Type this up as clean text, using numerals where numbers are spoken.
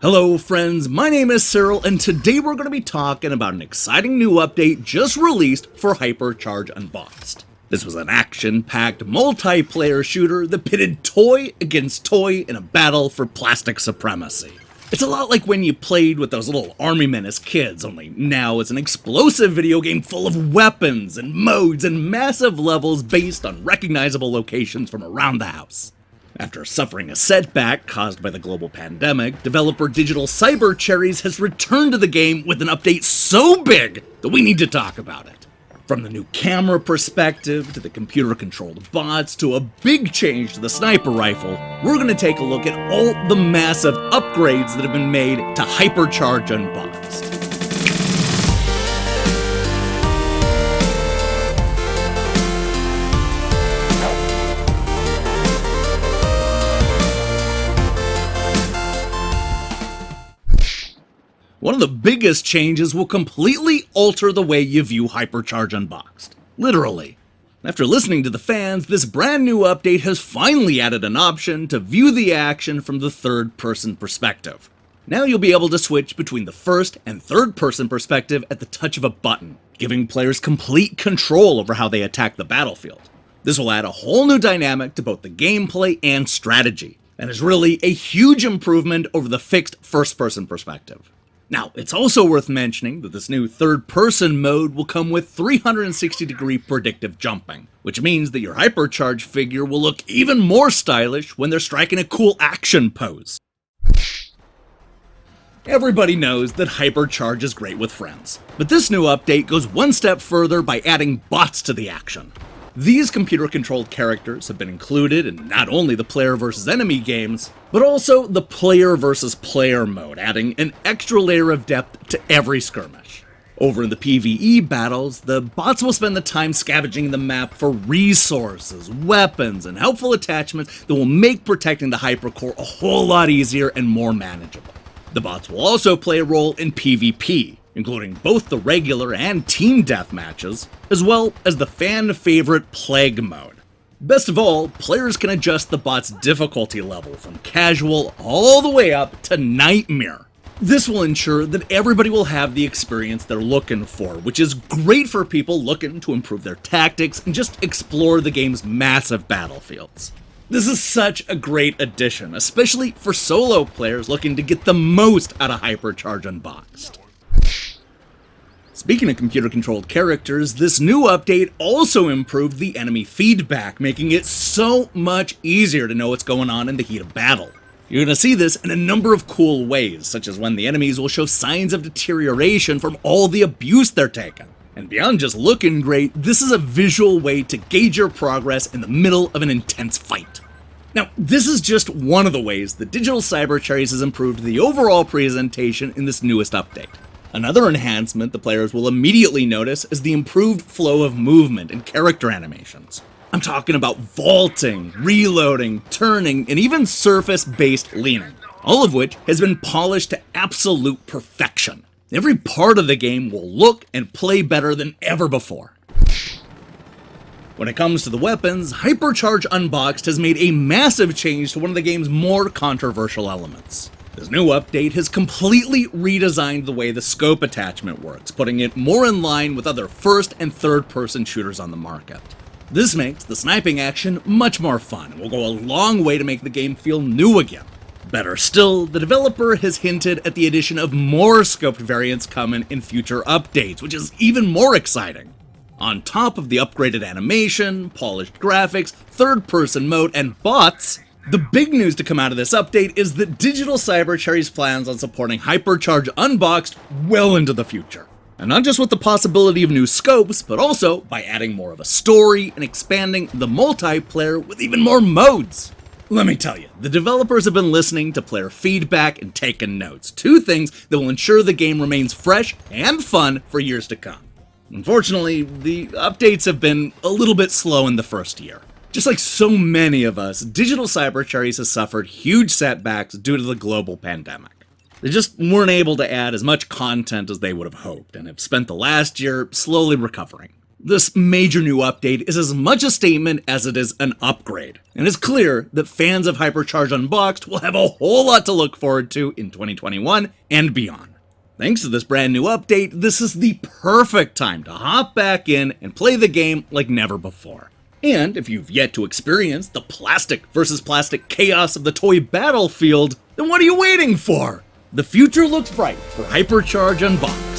Hello friends, my name is Cyril, and today we're going to be talking about an exciting new update just released for Hypercharge Unboxed. This was an action-packed multiplayer shooter that pitted toy against toy in a battle for plastic supremacy. It's a lot like when you played with those little army men as kids, only now it's an explosive video game full of weapons and modes and massive levels based on recognizable locations from around the house. After suffering a setback caused by the global pandemic, developer Digital Cyber Cherries has returned to the game with an update so big that we need to talk about it. From the new camera perspective, to the computer-controlled bots, to a big change to the sniper rifle, we're going to take a look at all the massive upgrades that have been made to Hypercharge Unboxed. One of the biggest changes will completely alter the way you view Hypercharge Unboxed. Literally. After listening to the fans, this brand new update has finally added an option to view the action from the third-person perspective. Now you'll be able to switch between the first and third-person perspective at the touch of a button, giving players complete control over how they attack the battlefield. This will add a whole new dynamic to both the gameplay and strategy, and is really a huge improvement over the fixed first-person perspective. Now, it's also worth mentioning that this new third-person mode will come with 360-degree predictive jumping, which means that your Hypercharge figure will look even more stylish when they're striking a cool action pose. Everybody knows that Hypercharge is great with friends, but this new update goes one step further by adding bots to the action. These computer-controlled characters have been included in not only the player versus enemy games, but also the player versus player mode, adding an extra layer of depth to every skirmish. Over in the PvE battles, the bots will spend the time scavenging the map for resources, weapons, and helpful attachments that will make protecting the Hypercore a whole lot easier and more manageable. The bots will also play a role in PvP, including both the regular and team deathmatches, as well as the fan-favorite Plague mode. Best of all, players can adjust the bot's difficulty level from casual all the way up to Nightmare. This will ensure that everybody will have the experience they're looking for, which is great for people looking to improve their tactics and just explore the game's massive battlefields. This is such a great addition, especially for solo players looking to get the most out of Hypercharge Unboxed. Speaking of computer-controlled characters, this new update also improved the enemy feedback, making it so much easier to know what's going on in the heat of battle. You're going to see this in a number of cool ways, such as when the enemies will show signs of deterioration from all the abuse they're taking. And beyond just looking great, this is a visual way to gauge your progress in the middle of an intense fight. Now, this is just one of the ways that Digital Cyber Cherries has improved the overall presentation in this newest update. Another enhancement the players will immediately notice is the improved flow of movement and character animations. I'm talking about vaulting, reloading, turning, and even surface-based leaning, all of which has been polished to absolute perfection. Every part of the game will look and play better than ever before. When it comes to the weapons, Hypercharge Unboxed has made a massive change to one of the game's more controversial elements. This new update has completely redesigned the way the scope attachment works, putting it more in line with other first and third-person shooters on the market. This makes the sniping action much more fun and will go a long way to make the game feel new again. Better still, the developer has hinted at the addition of more scoped variants coming in future updates, which is even more exciting. On top of the upgraded animation, polished graphics, third-person mode, and bots, the big news to come out of this update is that Digital Cyber Cherries plans on supporting Hypercharge Unboxed well into the future. And not just with the possibility of new scopes, but also by adding more of a story and expanding the multiplayer with even more modes. Let me tell you, the developers have been listening to player feedback and taking notes, two things that will ensure the game remains fresh and fun for years to come. Unfortunately, the updates have been a little bit slow in the first year. Just like so many of us, Digital Cyber Cherries has suffered huge setbacks due to the global pandemic. They just weren't able to add as much content as they would have hoped, and have spent the last year slowly recovering. This major new update is as much a statement as it is an upgrade, and it's clear that fans of Hypercharge Unboxed will have a whole lot to look forward to in 2021 and beyond. Thanks to this brand new update, this is the perfect time to hop back in and play the game like never before. And if you've yet to experience the plastic versus plastic chaos of the toy battlefield, then what are you waiting for? The future looks bright for Hypercharge Unboxed.